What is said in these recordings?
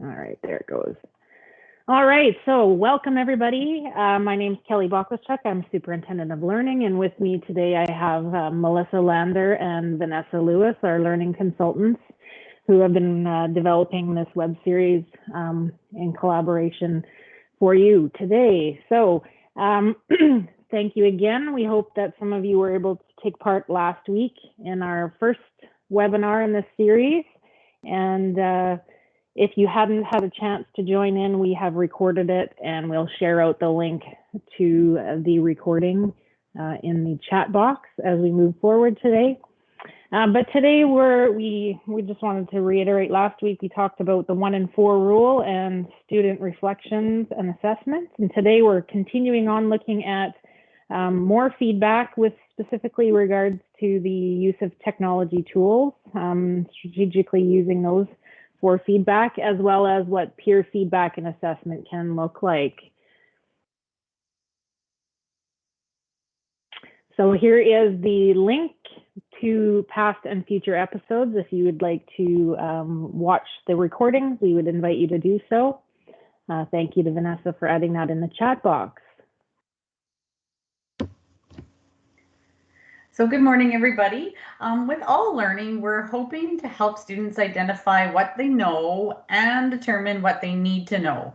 All right, there it goes. All right, so welcome everybody. My name is Kelly Bokwaszczuk. I'm Superintendent of Learning, and with me today I have Melissa Lander and Vanessa Lewis, our learning consultants, who have been developing this web series in collaboration for you today. So thank you again. We hope that some of you were able to take part last week in our first webinar in this series. And if you hadn't had a chance to join in, we have recorded it and we'll share out the link to the recording in the chat box as we move forward today. But today we just wanted to reiterate, last week we talked about the 1 in 4 rule and student reflections and assessments. And today we're continuing on looking at more feedback with specifically regards to the use of technology tools, strategically using those for feedback, as well as what peer feedback and assessment can look like. So here is the link to past and future episodes. If you would like to watch the recordings, we would invite you to do so. Thank you to Vanessa for adding that in the chat box. So good morning, everybody. With All Learning, we're hoping to help students identify what they know and determine what they need to know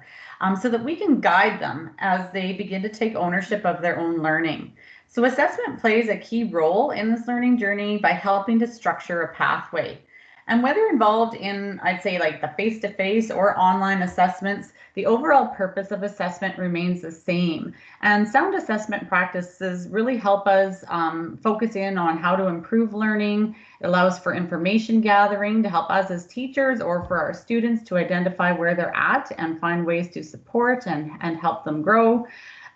so that we can guide them as they begin to take ownership of their own learning. So assessment plays a key role in this learning journey by helping to structure a pathway. And whether involved in, I'd say, like the face-to-face or online assessments, the overall purpose of assessment remains the same. And sound assessment practices really help us focus in on how to improve learning. It allows for information gathering to help us as teachers or for our students to identify where they're at and find ways to support and help them grow.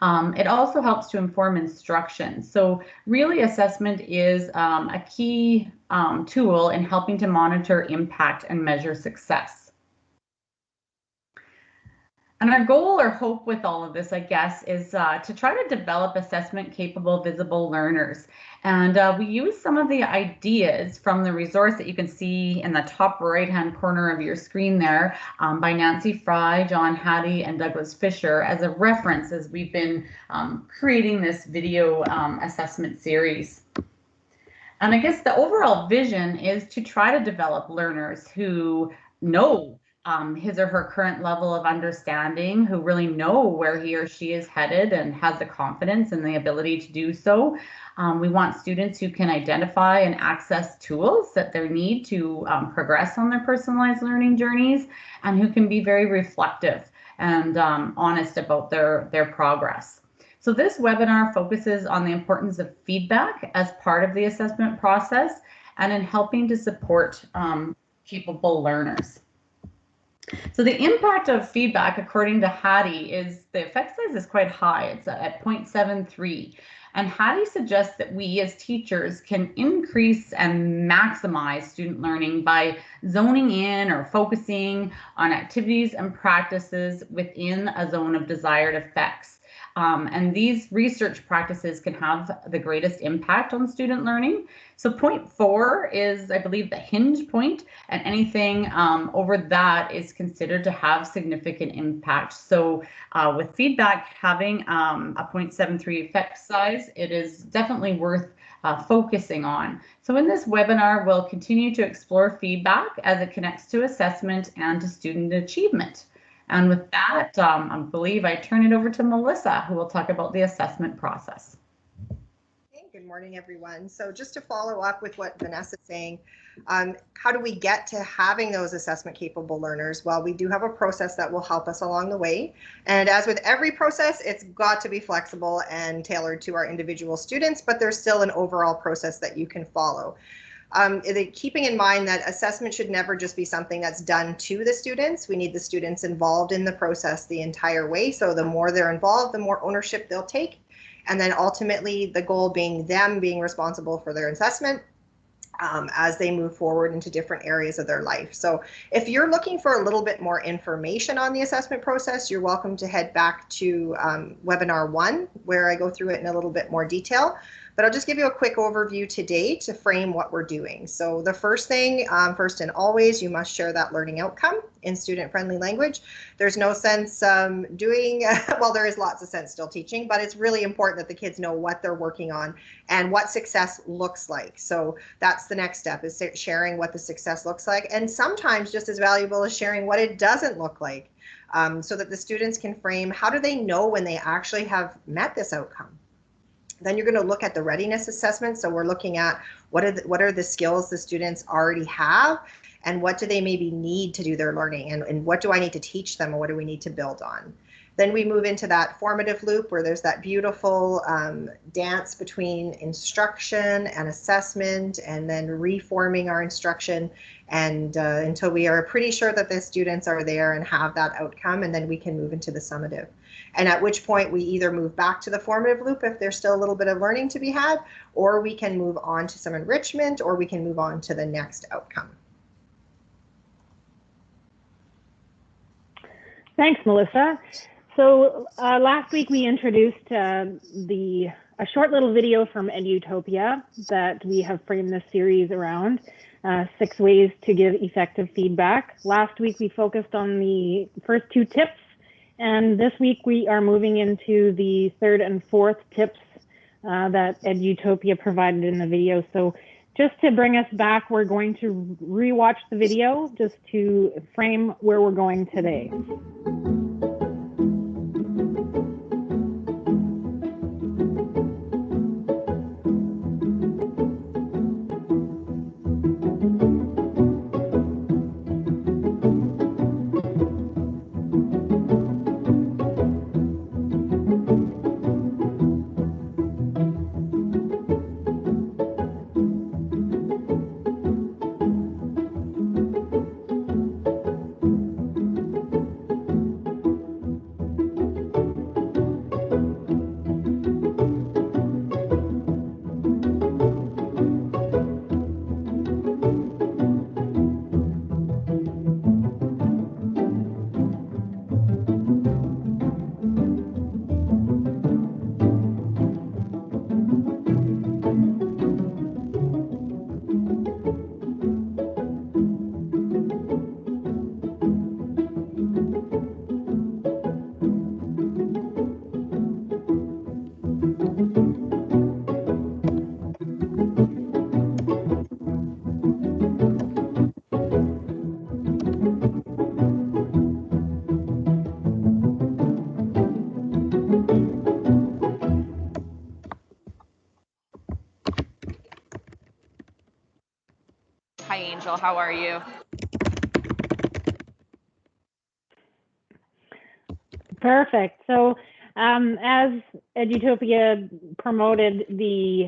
It also helps to inform instruction. So really assessment is a key tool in helping to monitor impact and measure success. And our goal or hope with all of this, I guess, is to try to develop assessment capable, visible learners. And we use some of the ideas from the resource that you can see in the top right-hand corner of your screen there by Nancy Fry, John Hattie, and Douglas Fisher as a reference as we've been creating this video assessment series. And I guess the overall vision is to try to develop learners who know his or her current level of understanding, who really know where he or she is headed and has the confidence and the ability to do so. We want students who can identify and access tools that they need to progress on their personalized learning journeys, and who can be very reflective and honest about their progress. So this webinar focuses on the importance of feedback as part of the assessment process and in helping to support capable learners. So the impact of feedback, according to Hattie, is the effect size is quite high. It's at 0.73. And Hattie suggests that we as teachers can increase and maximize student learning by zoning in or focusing on activities and practices within a zone of desired effects. And these research practices can have the greatest impact on student learning. So 0.4 is, I believe, the hinge point, and anything over that is considered to have significant impact. So with feedback having a 0.73 effect size, it is definitely worth focusing on. So in this webinar, we'll continue to explore feedback as it connects to assessment and to student achievement. And with that, I believe I turn it over to Melissa, who will talk about the assessment process. Hey, good morning, everyone. So just to follow up with what Vanessa's saying, how do we get to having those assessment capable learners? Well, we do have a process that will help us along the way. And as with every process, it's got to be flexible and tailored to our individual students, but there's still an overall process that you can follow. Keeping in mind that assessment should never just be something that's done to the students. We need the students involved in the process the entire way. So the more they're involved, the more ownership they'll take. And then ultimately the goal being them being responsible for their assessment as they move forward into different areas of their life. So if you're looking for a little bit more information on the assessment process, you're welcome to head back to webinar 1, where I go through it in a little bit more detail. But I'll just give you a quick overview today to frame what we're doing. So the first thing, first and always, you must share that learning outcome in student-friendly language. There's no sense doing, well, there is lots of sense still teaching, but it's really important that the kids know what they're working on and what success looks like. So that's the next step, is sharing what the success looks like, and sometimes just as valuable as sharing what it doesn't look like, so that the students can frame, how do they know when they actually have met this outcome? Then you're going to look at the readiness assessment. So we're looking at what are the skills the students already have, and what do they maybe need to do their learning, and what do I need to teach them, and what do we need to build on? Then we move into that formative loop where there's that beautiful dance between instruction and assessment, and then reforming our instruction, and until we are pretty sure that the students are there and have that outcome, and then we can move into the summative. And at which point we either move back to the formative loop if there's still a little bit of learning to be had, or we can move on to some enrichment, or we can move on to the next outcome. Thanks, Melissa. So last week we introduced a short little video from Edutopia that we have framed this series around, 6 ways to give effective feedback. Last week we focused on the first 2 tips, and this week we are moving into the 3rd and 4th tips that Edutopia provided in the video. So just to bring us back, we're going to rewatch the video just to frame where we're going today. Hi, Angel. How are you? Perfect. So as Edutopia promoted the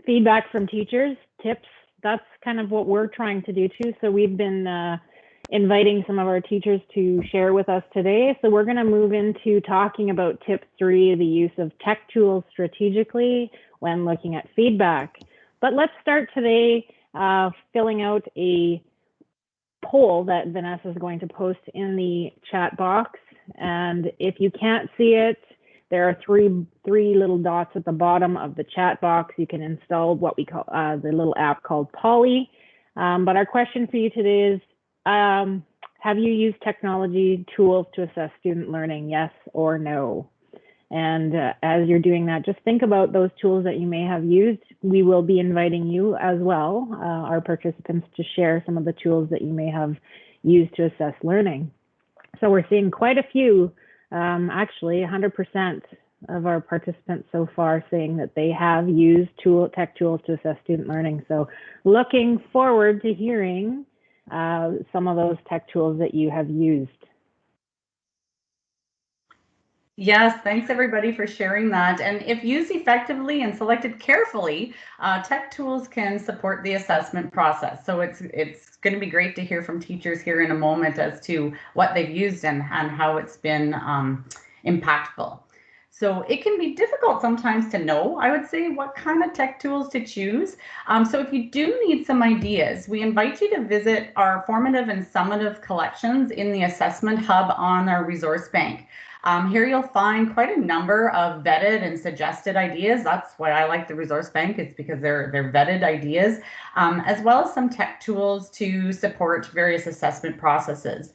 feedback from teachers, tips, that's kind of what we're trying to do too. So we've been inviting some of our teachers to share with us today. So we're going to move into talking about tip 3, the use of tech tools strategically when looking at feedback. But let's start today filling out a poll that Vanessa is going to post in the chat box. And if you can't see it, there are three little dots at the bottom of the chat box. You can install what we call the little app called Polly. But our question for you today is, have you used technology tools to assess student learning, yes or no? And as you're doing that, just think about those tools that you may have used. We will be inviting you as well, our participants, to share some of the tools that you may have used to assess learning. So we're seeing quite a few, actually 100% of our participants so far saying that they have used tech tools to assess student learning. So looking forward to hearing some of those tech tools that you have used. Yes, thanks everybody for sharing that. And if used effectively and selected carefully, tech tools can support the assessment process. So it's going to be great to hear from teachers here in a moment as to what they've used and how it's been impactful. So it can be difficult sometimes to know, I would say, what kind of tech tools to choose. So if you do need some ideas, we invite you to visit our formative and summative collections in the assessment hub on our resource bank. Here you'll find quite a number of vetted and suggested ideas. That's why I like the Resource Bank. It's because they're vetted ideas, as well as some tech tools to support various assessment processes.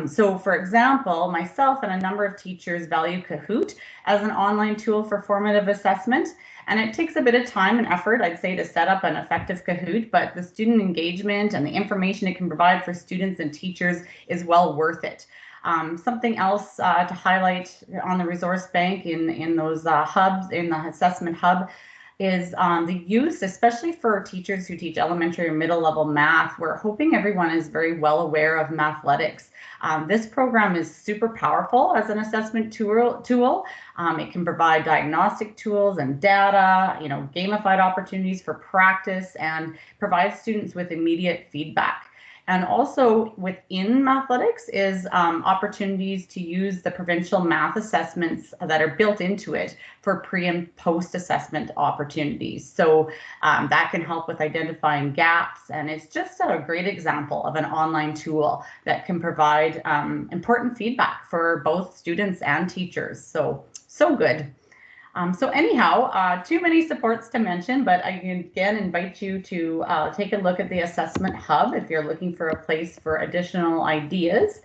So for example, myself and a number of teachers value Kahoot as an online tool for formative assessment. And it takes a bit of time and effort, I'd say, to set up an effective Kahoot, but the student engagement and the information it can provide for students and teachers is well worth it. Something else to highlight on the Resource Bank in those hubs, in the assessment hub, is the use, especially for teachers who teach elementary or middle level math. We're hoping everyone is very well aware of Mathletics. This program is super powerful as an assessment tool. It can provide diagnostic tools and data, gamified opportunities for practice, and provide students with immediate feedback. And also within Mathletics is opportunities to use the provincial math assessments that are built into it for pre and post assessment opportunities. So that can help with identifying gaps. And it's just a great example of an online tool that can provide important feedback for both students and teachers. So good. So anyhow, too many supports to mention, but I can again invite you to take a look at the Assessment Hub if you're looking for a place for additional ideas.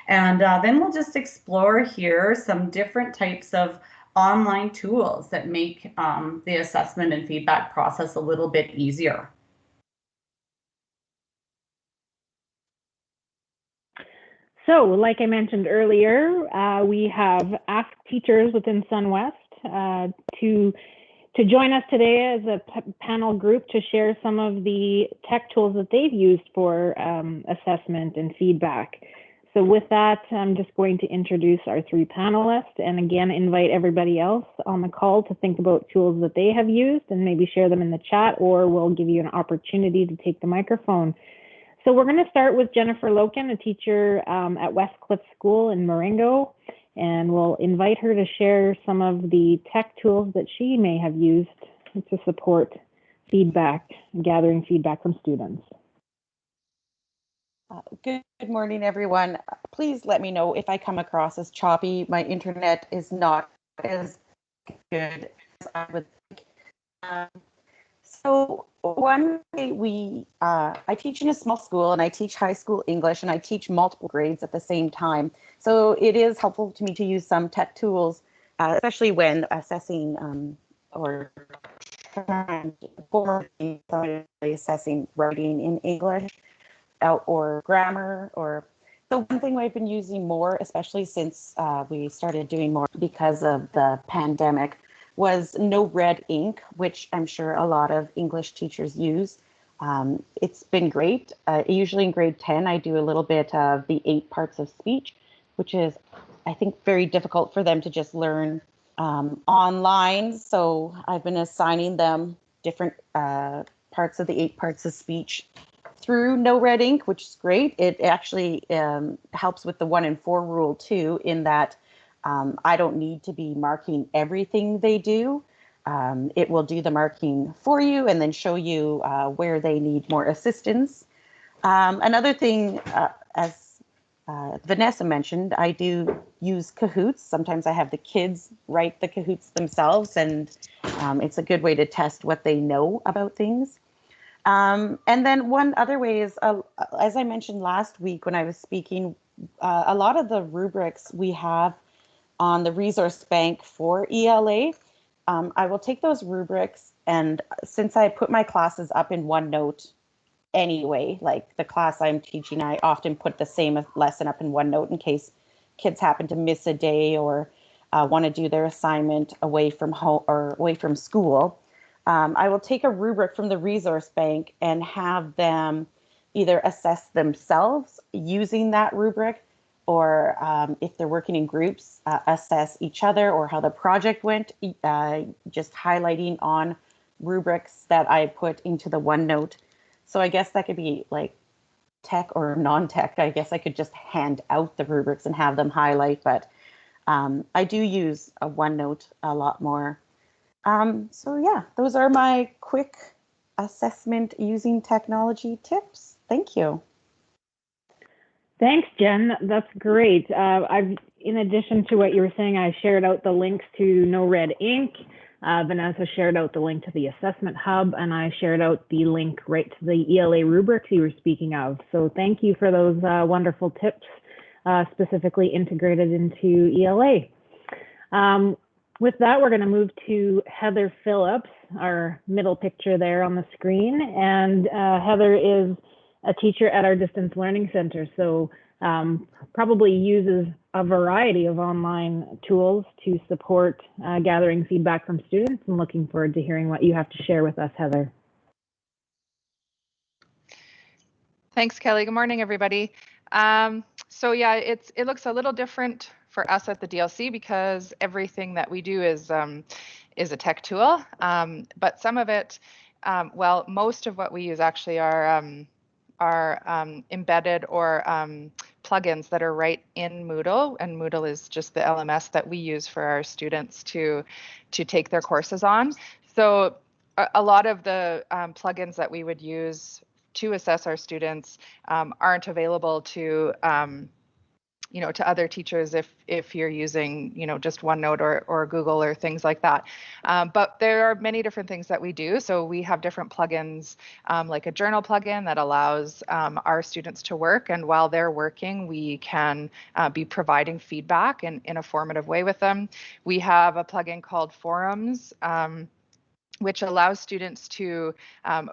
And then we'll just explore here some different types of online tools that make the assessment and feedback process a little bit easier. So, like I mentioned earlier, we have asked teachers within SunWest to join us today as a panel group to share some of the tech tools that they've used for assessment and feedback. So with that, I'm just going to introduce our three panelists and again invite everybody else on the call to think about tools that they have used and maybe share them in the chat, or we'll give you an opportunity to take the microphone. So we're going to start with Jennifer Loken, a teacher at Westcliff School in Marengo, and we'll invite her to share some of the tech tools that she may have used to support feedback, gathering feedback from students. Good morning, everyone. Please let me know if I come across as choppy. My internet is not as good as I would think. So one day I teach in a small school and I teach high school English and I teach multiple grades at the same time. So it is helpful to me to use some tech tools, especially when assessing or formally assessing writing in English or grammar. So one thing I've been using more, especially since we started doing more because of the pandemic, was No Red Ink, which I'm sure a lot of English teachers use. It's been great. Usually in grade 10, I do a little bit of the 8 parts of speech, which is, I think, very difficult for them to just learn online. So I've been assigning them different parts of the 8 parts of speech through No Red Ink, which is great. It actually helps with the 1 in 4 rule too, in that I don't need to be marking everything they do. It will do the marking for you and then show you where they need more assistance. Another thing, as Vanessa mentioned, I do use Kahoots. Sometimes I have the kids write the Kahoots themselves, and it's a good way to test what they know about things. And then one other way is, as I mentioned last week when I was speaking, a lot of the rubrics we have on the Resource Bank for ELA, I will take those rubrics, and since I put my classes up in OneNote anyway, like the class I'm teaching, I often put the same lesson up in OneNote in case kids happen to miss a day or want to do their assignment away from home or away from school. I will take a rubric from the Resource Bank and have them either assess themselves using that rubric, or if they're working in groups, assess each other or how the project went, just highlighting on rubrics that I put into the OneNote. So I guess that could be like tech or non-tech. I guess I could just hand out the rubrics and have them highlight, but I do use a OneNote a lot more. So yeah, those are my quick assessment using technology tips. Thank you. Thanks, Jen. That's great. I've in addition to what you were saying, I shared out the links to No Red Ink. Vanessa shared out the link to the assessment hub, and I shared out the link right to the ELA rubrics you were speaking of. So thank you for those wonderful tips, specifically integrated into ELA. With that, we're going to move to Heather Phillips, our middle picture there on the screen. And Heather is a teacher at our Distance Learning Center, so probably uses a variety of online tools to support gathering feedback from students. I'm looking forward to hearing what you have to share with us, Heather. Thanks, Kelly. Good morning, everybody. So yeah, it looks a little different for us at the DLC because everything that we do is a tech tool, but some of it, well, most of what we use actually are embedded or plugins that are right in Moodle, and Moodle is just the LMS that we use for our students to take their courses on. So a lot of the plugins that we would use to assess our students aren't available to to other teachers if you're using just OneNote or Google or things like that. But there are many different things that we do. So we have different plugins, like a journal plugin that allows our students to work, and while they're working, we can be providing feedback in a formative way with them. We have a plugin called Forums, which allows students to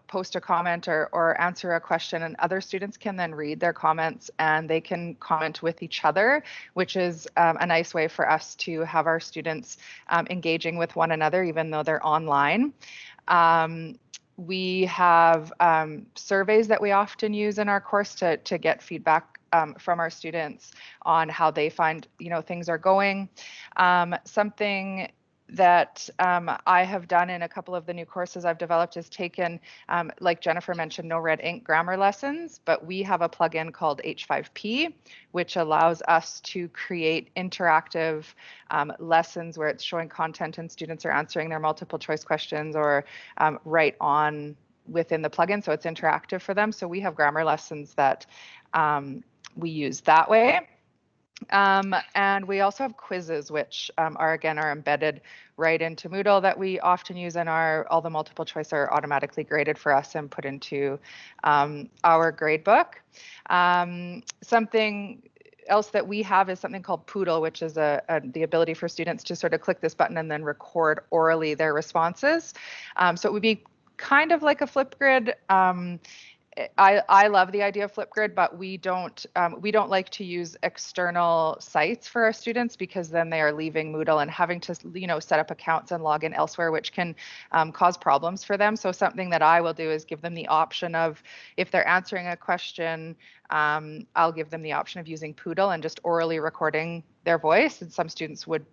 post a comment or answer a question, and other students can then read their comments and they can comment with each other, which is a nice way for us to have our students engaging with one another, even though they're online. We have surveys that we often use in our course to get feedback from our students on how they find things are going. Something that I have done in a couple of the new courses I've developed is taken, like Jennifer mentioned, No Red Ink grammar lessons, but we have a plugin called H5P, which allows us to create interactive lessons where it's showing content and students are answering their multiple choice questions or right on within the plugin, so it's interactive for them. So we have grammar lessons that we use that way. And we also have quizzes, which are embedded right into Moodle that we often use, and all the multiple choice are automatically graded for us and put into our gradebook. Something else that we have is something called Poodle, which is the ability for students to sort of click this button and then record orally their responses. So it would be kind of like a Flipgrid. I love the idea of Flipgrid, but we don't like to use external sites for our students, because then they are leaving Moodle and having to set up accounts and log in elsewhere, which can cause problems for them. So something that I will do is give them the option of, if they're answering a question, I'll give them the option of using Poodle and just orally recording their voice. And some students would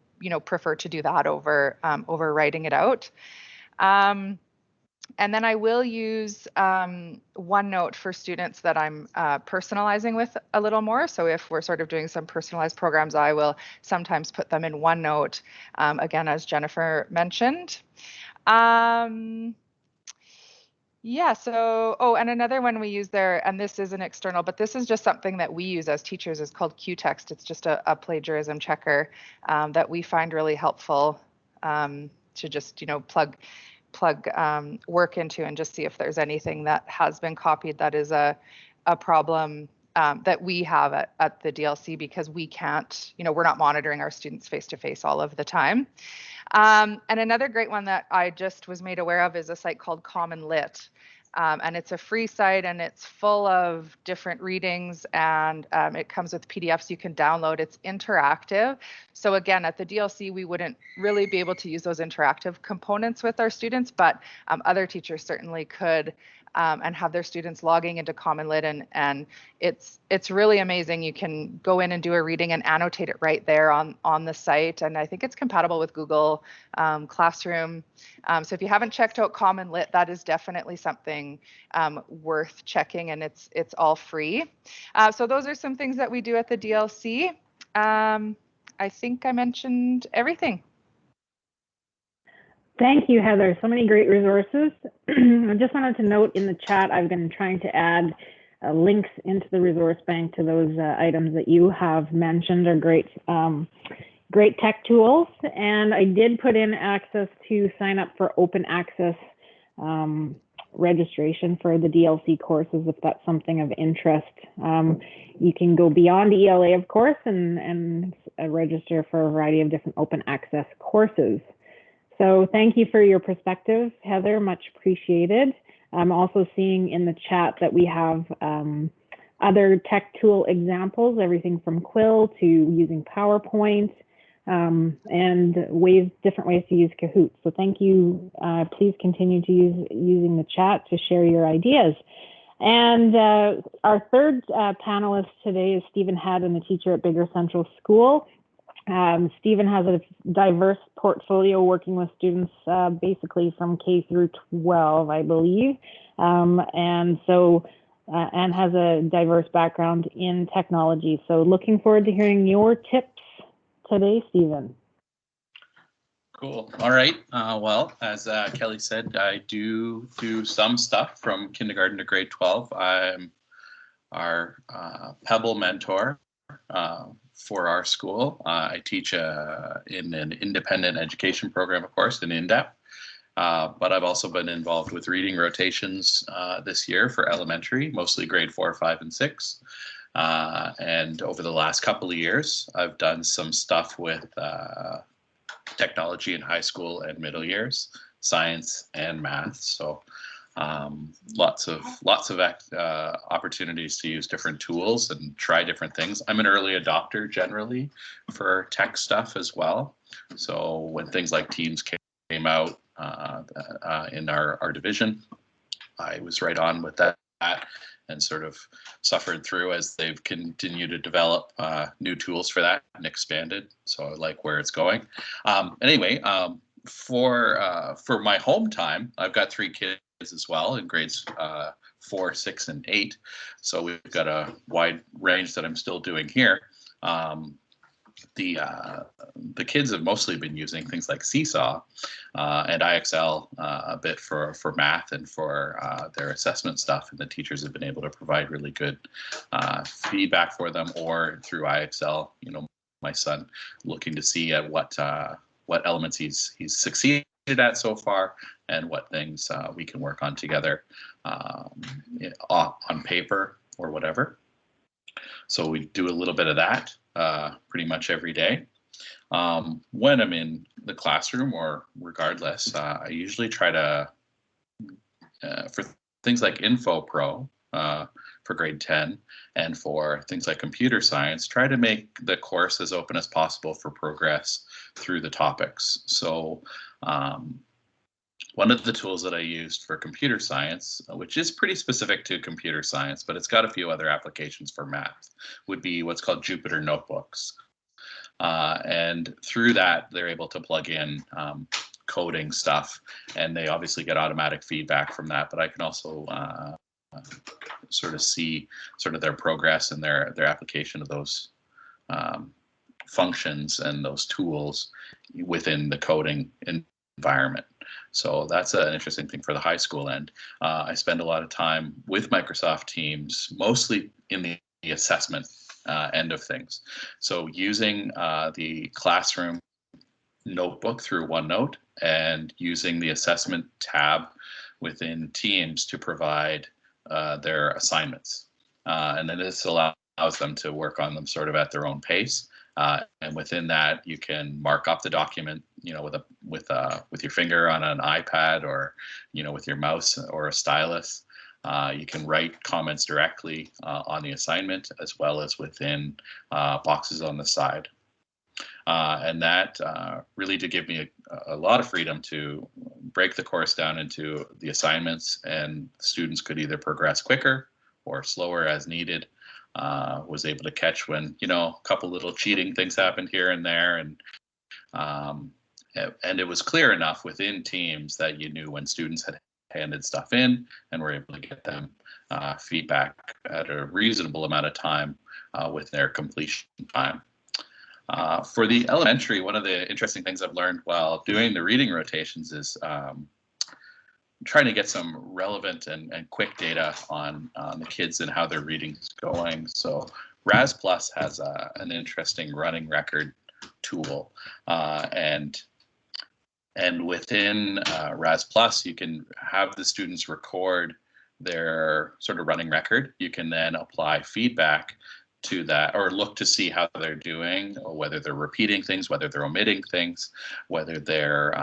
prefer to do that over writing it out. And then I will use OneNote for students that I'm personalizing with a little more. So if we're sort of doing some personalized programs, I will sometimes put them in OneNote, again, as Jennifer mentioned. Yeah, so, and another one we use there, and this is an external, but this is just something that we use as teachers, is called QText. It's just a plagiarism checker that we find really helpful to just, plug work into and just see if there's anything that has been copied that is a problem that we have at the DLC, because we can't, we're not monitoring our students face-to-face all of the time. And another great one that I just was made aware of is a site called Common Lit. And it's a free site, and it's full of different readings, and it comes with PDFs you can download. It's interactive. So again, at the DLC, we wouldn't really be able to use those interactive components with our students, but other teachers certainly could, and have their students logging into Common Lit, and it's really amazing. You can go in and do a reading and annotate it right there on the site, and I think it's compatible with Google Classroom. So if you haven't checked out Common Lit, that is definitely something worth checking, and it's all free. So those are some things that we do at the DLC. I think I mentioned everything. Thank you, Heather. So many great resources. I just wanted to note in the chat, I've been trying to add links into the resource bank to those items that you have mentioned are great, great tech tools. And I did put in access to sign up for open access registration for the DLC courses if that's something of interest. You can go beyond ELA, of course, and register for a variety of different open access courses. So thank you for your perspective, Heather, much appreciated. I'm also seeing in the chat that we have other tech tool examples, everything from Quill to using PowerPoint, and different ways to use Kahoot. So thank you. Please continue to using the chat to share your ideas. And our third panelist today is Stephen Haddon, a teacher at Bigger Central School. Stephen has a diverse portfolio working with students basically from K through 12, I believe. And has a diverse background in technology. So looking forward to hearing your tips today, Stephen. Cool. All right. Well, as Kelly said, I do some stuff from kindergarten to grade 12. I'm our Pebble mentor for our school. I teach in an independent education program, of course, in INDEP. But I've also been involved with reading rotations this year for elementary, mostly grade 4, 5, and 6. And over the last couple of years, I've done some stuff with technology in high school and middle years, science and math. So lots of opportunities to use different tools and try different things. I'm an early adopter generally for tech stuff as well. So when things like Teams came out in our division, I was right on with that and sort of suffered through as they've continued to develop new tools for that and expanded. So I like where it's going. Anyway, for my home time, I've got 3 kids as well in grades 4, 6, and 8. So we've got a wide range that I'm still doing here. The kids have mostly been using things like Seesaw and IXL a bit for math and for their assessment stuff, and the teachers have been able to provide really good feedback for them, or through IXL, you know, my son looking to see at what elements he's succeeded at so far and what things we can work on together on paper or whatever. So we do a little bit of that pretty much every day. When I'm in the classroom or regardless, I usually try to, for things like InfoPro for grade 10 and for things like computer science, try to make the course as open as possible for progress through the topics. So one of the tools that I used for computer science, which is pretty specific to computer science, but it's got a few other applications for math, would be what's called Jupyter Notebooks. And through that, they're able to plug in coding stuff, and they obviously get automatic feedback from that. But I can also sort of see sort of their progress and their application of those functions and those tools within the coding environment. So that's an interesting thing for the high school end. I spend a lot of time with Microsoft Teams, mostly in the assessment end of things. So using the classroom notebook through OneNote and using the assessment tab within Teams to provide their assignments. And then this allows them to work on them sort of at their own pace. And within that, you can mark up the document, you know, with your finger on an iPad, or, you know, with your mouse or a stylus. You can write comments directly on the assignment, as well as within boxes on the side. And that really did give me a lot of freedom to break the course down into the assignments, and students could either progress quicker or slower as needed. Was able to catch when, you know, a couple little cheating things happened here and there, and it was clear enough within Teams that you knew when students had handed stuff in and were able to get them feedback at a reasonable amount of time with their completion time. For the elementary, one of the interesting things I've learned while doing the reading rotations is, you know, a lot of times, especially in the early years, students are trying to get some relevant and quick data on the kids and how their reading's going. So RAS Plus has an interesting running record tool, and within RAS Plus, you can have the students record their sort of running record. You can then apply feedback to that, or look to see how they're doing, or whether they're repeating things, whether they're omitting things, whether they're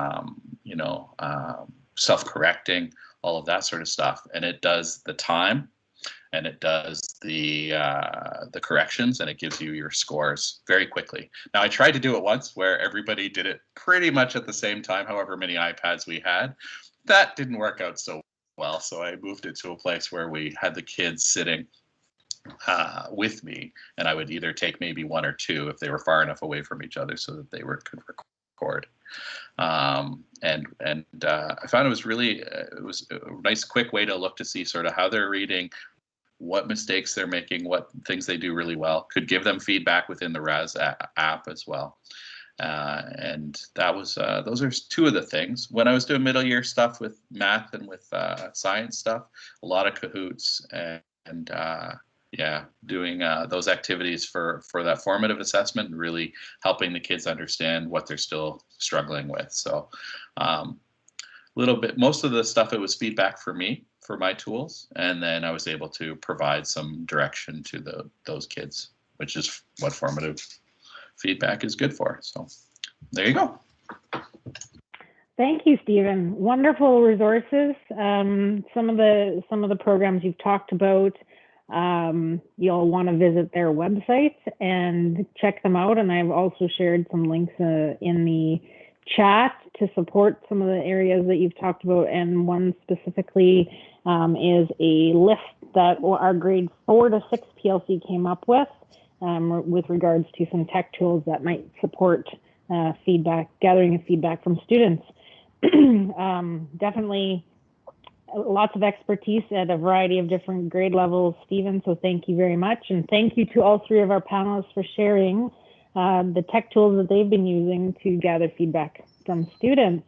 self-correcting, all of that sort of stuff. And it does the time, and it does the corrections, and it gives you your scores very quickly. Now, I tried to do it once where everybody did it pretty much at the same time, however many iPads we had. That didn't work out so well, so I moved it to a place where we had the kids sitting with me, and I would either take maybe one or two if they were far enough away from each other so that they could record. And I found it was really it was a nice quick way to look to see sort of how they're reading, what mistakes they're making, what things they do really well. Could give them feedback within the RAS app as well. And that was those are two of the things. When I was doing middle year stuff with math and with science stuff, a lot of Kahoots and doing those activities for that formative assessment, and really helping the kids understand what they're still struggling with. So most of the stuff, it was feedback for me, for my tools, and then I was able to provide some direction to those kids, which is what formative feedback is good for. So there you go. Thank you, Stephen. Wonderful resources. Some of the programs you've talked about, you'll want to visit their website and check them out. And I've also shared some links in the chat to support some of the areas that you've talked about. And one specifically is a list that our grade 4 to 6 PLC came up with regards to some tech tools that might support gathering of feedback from students. Definitely lots of expertise at a variety of different grade levels, Stephen, so thank you very much. And thank you to all three of our panelists for sharing the tech tools that they've been using to gather feedback from students.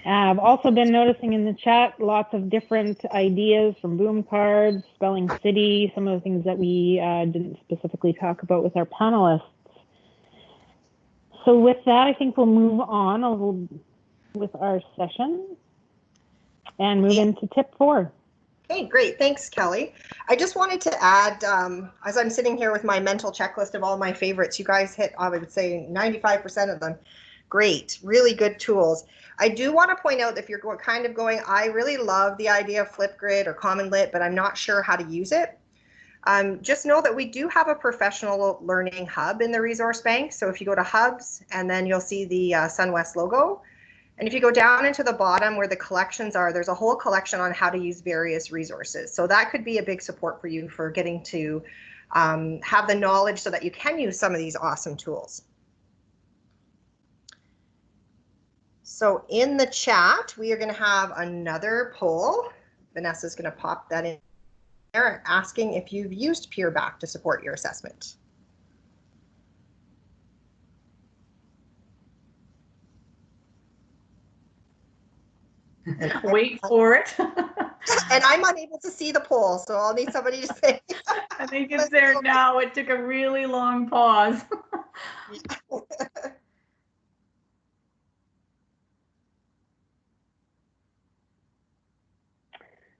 I've also been noticing in the chat lots of different ideas from boom cards, spelling city, some of the things that we didn't specifically talk about with our panelists. So with that, I think we'll move on a little with our session and move into tip 4. Okay, great. Thanks, Kelly. I just wanted to add, as I'm sitting here with my mental checklist of all my favorites, you guys hit, I would say, 95% of them. Great, really good tools. I do want to point out, if you're kind of going, I really love the idea of Flipgrid or Common Lit, but I'm not sure how to use it. Just know that we do have a professional learning hub in the resource bank. So if you go to hubs, and then you'll see the SunWest logo. And if you go down into the bottom where the collections are, there's a whole collection on how to use various resources. So that could be a big support for you for getting to have the knowledge so that you can use some of these awesome tools. So in the chat, we are going to have another poll. Vanessa's going to pop that in there, asking if you've used Peerback to support your assessment. Wait for it. And I'm unable to see the poll, so I'll need somebody to say. I think it's there now. It took a really long pause.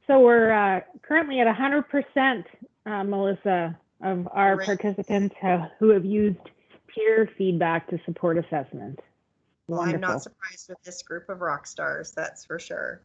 So we're currently at 100%, Melissa, of our participants who have used peer feedback to support assessment. Well, I'm not surprised with this group of rock stars, that's for sure.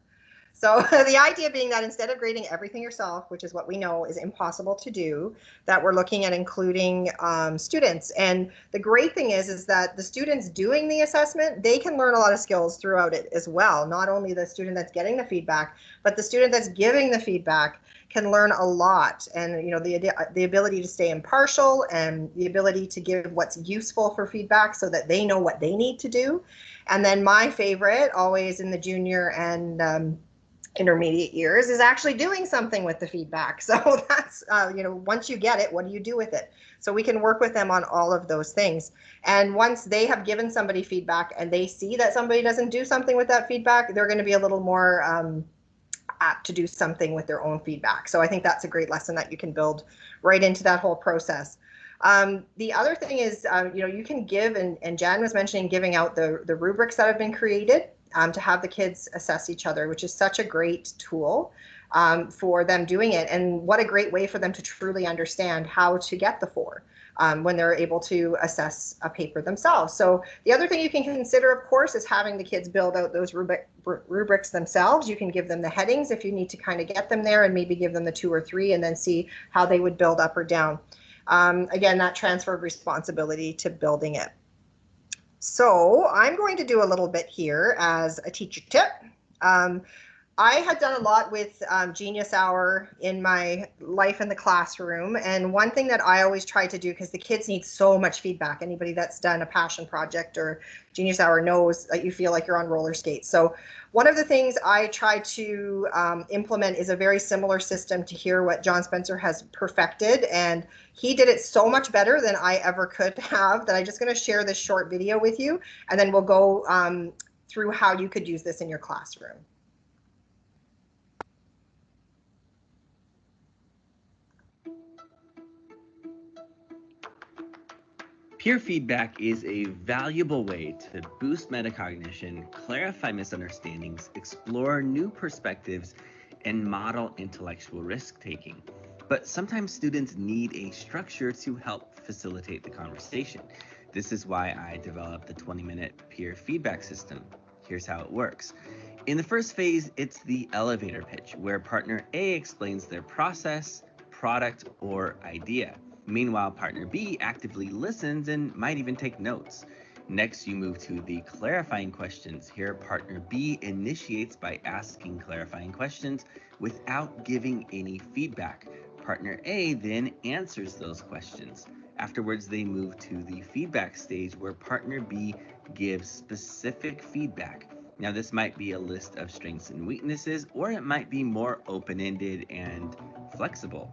So the idea being that instead of grading everything yourself, which is what we know is impossible to do, that we're looking at including students. And the great thing is that the students doing the assessment, they can learn a lot of skills throughout it as well. Not only the student that's getting the feedback, but the student that's giving the feedback can learn a lot. And you know, the ability to stay impartial and the ability to give what's useful for feedback so that they know what they need to do. And then my favorite, always in the junior and intermediate years, is actually doing something with the feedback. So that's, you know, once you get it, what do you do with it? So we can work with them on all of those things. And once they have given somebody feedback and they see that somebody doesn't do something with that feedback, they're going to be a little more to do something with their own feedback. So I think that's a great lesson that you can build right into that whole process. The other thing is, you can give, and Jan was mentioning giving out the rubrics that have been created to have the kids assess each other, which is such a great tool for them doing it. And what a great way for them to truly understand how to get the 4 when they're able to assess a paper themselves. So the other thing you can consider, of course, is having the kids build out those rubrics themselves. You can give them the headings if you need to kind of get them there, and maybe give them the 2 or 3 and then see how they would build up or down. Again, that transfer of responsibility to building it. So I'm going to do a little bit here as a teacher tip. I had done a lot with Genius Hour in my life in the classroom. And one thing that I always try to do, because the kids need so much feedback, anybody that's done a passion project or Genius Hour knows that you feel like you're on roller skates. So one of the things I try to implement is a very similar system to hear what John Spencer has perfected. And he did it so much better than I ever could have that I'm just going to share this short video with you. And then we'll go through how you could use this in your classroom. Peer feedback is a valuable way to boost metacognition, clarify misunderstandings, explore new perspectives, and model intellectual risk-taking. But sometimes students need a structure to help facilitate the conversation. This is why I developed the 20-minute peer feedback system. Here's how it works. In the first phase, it's the elevator pitch, where partner A explains their process, product, or idea. Meanwhile, partner B actively listens and might even take notes. Next, you move to the clarifying questions. Here, partner B initiates by asking clarifying questions without giving any feedback. Partner A then answers those questions. Afterwards, they move to the feedback stage where partner B gives specific feedback. Now, this might be a list of strengths and weaknesses, or it might be more open-ended and flexible.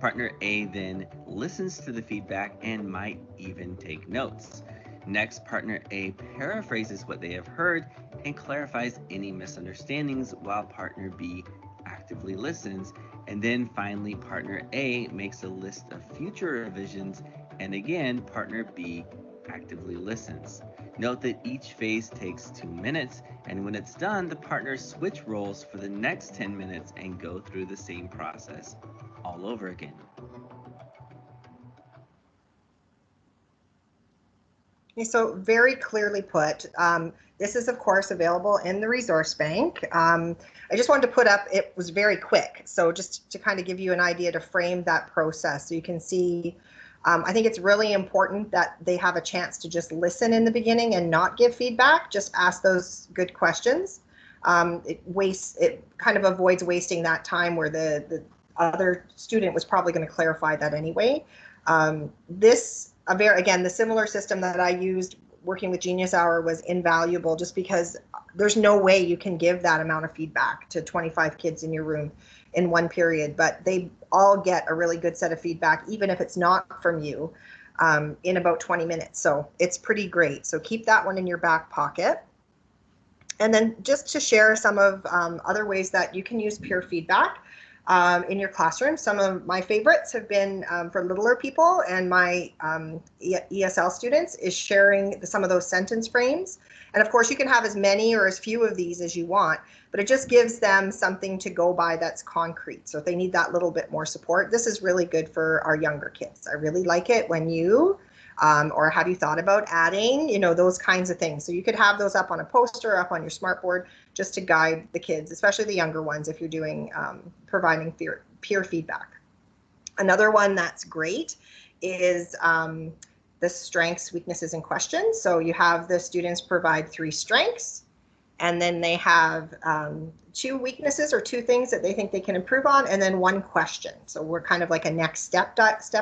Partner A then listens to the feedback and might even take notes. Next, partner A paraphrases what they have heard and clarifies any misunderstandings while partner B actively listens. And then finally, partner A makes a list of future revisions, and again, partner B actively listens. Note that each phase takes 2 minutes, and when it's done, the partners switch roles for the next 10 minutes and go through the same process all over again. Okay, so very clearly put. This is, of course, available in the resource bank. I just wanted to put up, it was very quick. So just to kind of give you an idea to frame that process. So you can see, I think it's really important that they have a chance to just listen in the beginning and not give feedback, just ask those good questions. It kind of avoids wasting that time where the other student was probably going to clarify that anyway. Again, the similar system that I used working with Genius Hour was invaluable just because there's no way you can give that amount of feedback to 25 kids in your room in one period, but they all get a really good set of feedback, even if it's not from you, in about 20 minutes. So it's pretty great. So keep that one in your back pocket. And then just to share some of other ways that you can use peer feedback in your classroom. Some of my favorites have been for littler people, and my ESL students is sharing some of those sentence frames. And of course, you can have as many or as few of these as you want, but it just gives them something to go by that's concrete. So if they need that little bit more support, this is really good for our younger kids. I really like it when you, or have you thought about adding, those kinds of things. So you could have those up on a poster, up on your smartboard, just to guide the kids, especially the younger ones, if you're doing providing peer feedback. Another one that's great is the strengths, weaknesses, and questions. So you have the students provide 3 strengths, and then they have 2 weaknesses or 2 things that they think they can improve on, and then 1 question. So we're kind of like a next step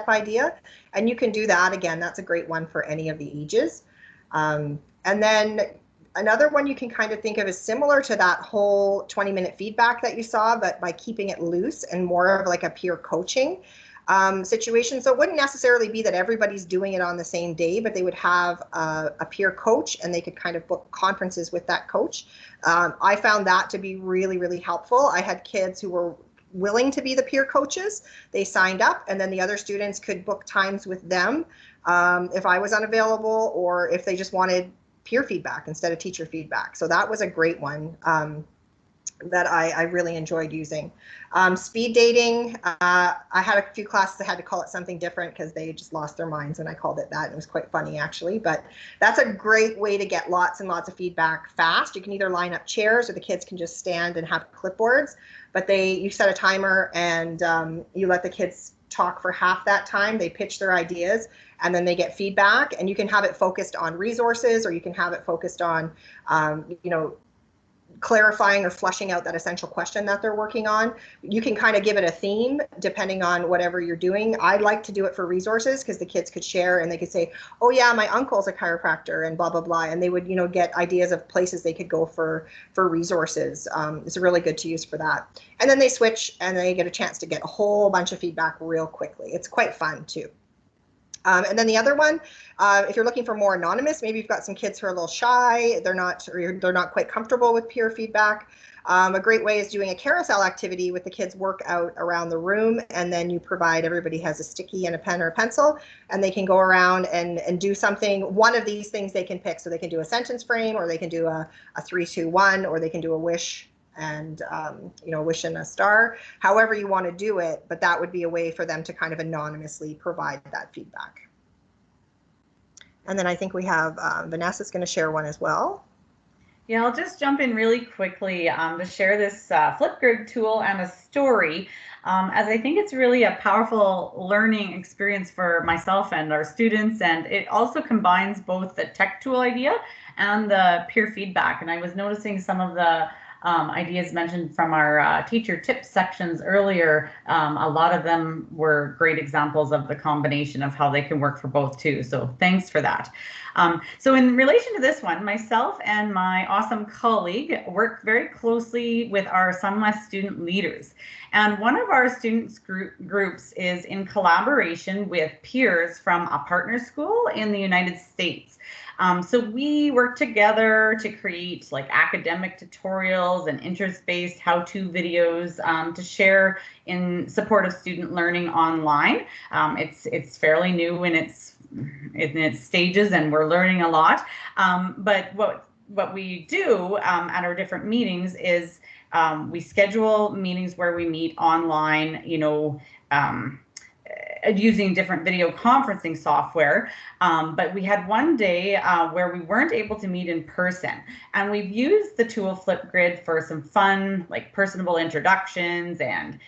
idea. And you can do that. Again, that's a great one for any of the ages. And then another one you can kind of think of as similar to that whole 20-minute feedback that you saw, but by keeping it loose and more of like a peer coaching, situation. So it wouldn't necessarily be that everybody's doing it on the same day, but they would have a peer coach and they could kind of book conferences with that coach. I found that to be really, really helpful. I had kids who were willing to be the peer coaches. They signed up, and then the other students could book times with them if I was unavailable, or if they just wanted peer feedback instead of teacher feedback. So that was a great one that I really enjoyed using. Speed dating, I had a few classes that had to call it something different because they just lost their minds when I called it that. It was quite funny, actually, but that's a great way to get lots and lots of feedback fast. You can either line up chairs or the kids can just stand and have clipboards, but you set a timer and you let the kids talk for half that time. They pitch their ideas and then they get feedback, and you can have it focused on resources, or you can have it focused on, clarifying or flushing out that essential question that they're working on. You can kind of give it a theme depending on whatever you're doing. I like to do it for resources because the kids could share and they could say, oh yeah, my uncle's a chiropractor and blah, blah, blah. And they would, get ideas of places they could go for resources. It's really good to use for that. And then they switch and they get a chance to get a whole bunch of feedback real quickly. It's quite fun too. And then the other one, if you're looking for more anonymous, maybe you've got some kids who are a little shy, they're not quite comfortable with peer feedback. A great way is doing a carousel activity with the kids work out around the room, and then you provide, everybody has a sticky and a pen or a pencil, and they can go around and do something. One of these things they can pick, so they can do a sentence frame, or they can do a 3, 2, 1, or they can do a wish and wish and a star, however you want to do it, but that would be a way for them to kind of anonymously provide that feedback. And then I think we have Vanessa's going to share one as well. Yeah, I'll just jump in really quickly to share this Flipgrid tool and a story, as I think it's really a powerful learning experience for myself and our students, and it also combines both the tech tool idea and the peer feedback. And I was noticing some of the ideas mentioned from our teacher tips sections earlier. A lot of them were great examples of the combination of how they can work for both too. So thanks for that. So in relation to this one, myself and my awesome colleague work very closely with our SunWest student leaders. And one of our students groups is in collaboration with peers from a partner school in the United States. So we work together to create like academic tutorials and interest-based how-to videos to share in support of student learning online. It's fairly new in its stages, and we're learning a lot. But what we do at our different meetings is we schedule meetings where we meet online, using different video conferencing software. But we had one day where we weren't able to meet in person. And we've used the tool Flipgrid for some fun, like personable introductions and,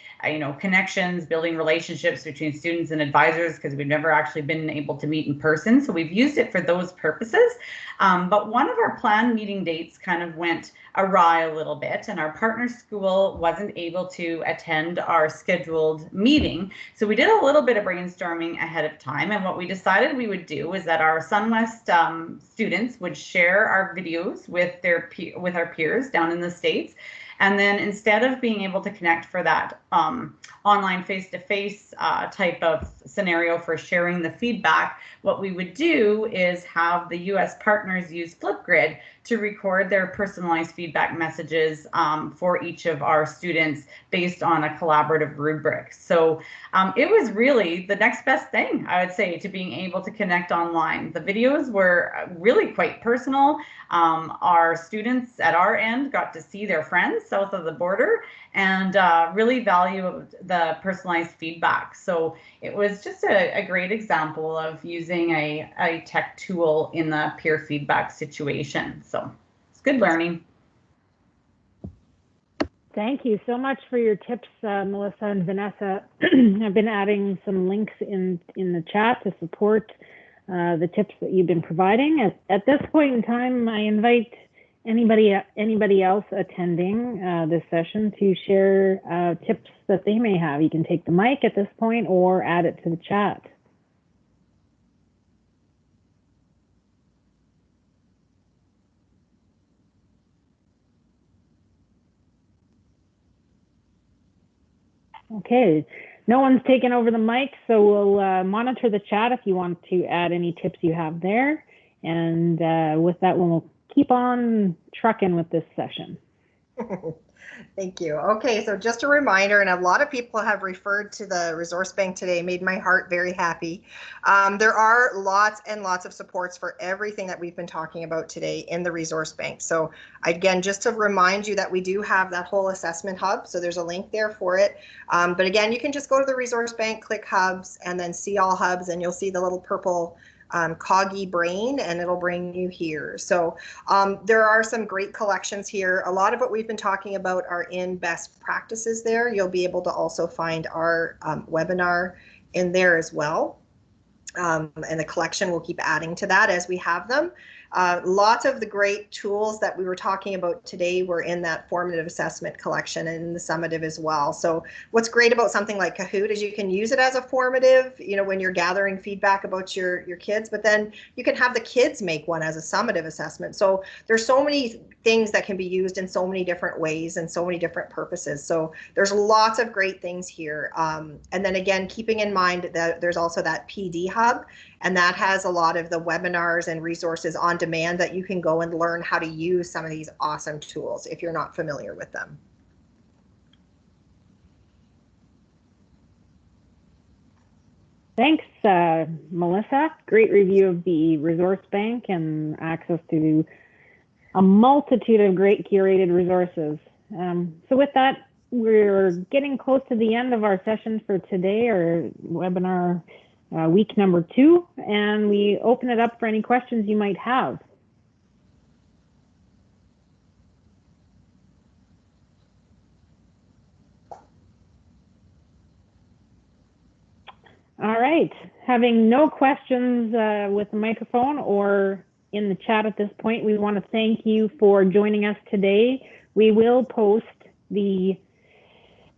connections, building relationships between students and advisors, because we've never actually been able to meet in person. So we've used it for those purposes. But one of our planned meeting dates kind of went awry a little bit, and our partner school wasn't able to attend our scheduled meeting. So we did a little bit of brainstorming ahead of time, and what we decided we would do is that our SunWest students would share our videos with our peers down in the States. And then instead of being able to connect for that online face-to-face type of scenario for sharing the feedback, what we would do is have the US partners use Flipgrid to record their personalized feedback messages for each of our students based on a collaborative rubric. So it was really the next best thing, I would say, to being able to connect online. The videos were really quite personal. Our students at our end got to see their friends south of the border and really value the personalized feedback. So it was just a great example of using a tech tool in the peer feedback situation. So it's good learning. Thank you so much for your tips, Melissa and Vanessa. I've been adding some links in the chat to support the tips that you've been providing. At this point in time, I invite anybody else attending this session to share tips that they may have. You can take the mic at this point or add it to the chat. Okay, no one's taken over the mic, so we'll monitor the chat if you want to add any tips you have there. And with that, we'll keep on trucking with this session. Thank you. Okay, so just a reminder, and a lot of people have referred to the resource bank today, made my heart very happy. There are lots and lots of supports for everything that we've been talking about today in the resource bank. So again, just to remind you that we do have that whole assessment hub, so there's a link there for it. But again, you can just go to the resource bank, click hubs, and then see all hubs, and you'll see the little purple coggy brain, and it'll bring you here. So there are some great collections here. A lot of what we've been talking about are in best practices there. You'll be able to also find our webinar in there as well. And the collection will keep adding to that as we have them. Lots of the great tools that we were talking about today were in that formative assessment collection and in the summative as well. So what's great about something like Kahoot is you can use it as a formative, you know, when you're gathering feedback about your kids, but then you can have the kids make one as a summative assessment. So there's so many things that can be used in so many different ways and so many different purposes. So there's lots of great things here. And then again, keeping in mind that there's also that PD hub, and that has a lot of the webinars and resources on demand that you can go and learn how to use some of these awesome tools if you're not familiar with them. Thanks, Melissa. Great review of the resource bank and access to a multitude of great curated resources. So with that, we're getting close to the end of our session for today, our webinar week number 2, and we open it up for any questions you might have. All right, having no questions with the microphone or in the chat at this point, we want to thank you for joining us today. We will post the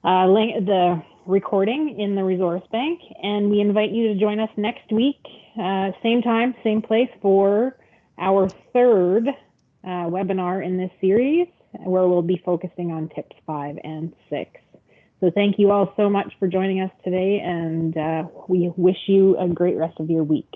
link, the recording in the resource bank, and we invite you to join us next week, same time, same place, for our 3rd webinar in this series, where we'll be focusing on tips 5 and 6. So thank you all so much for joining us today, and we wish you a great rest of your week.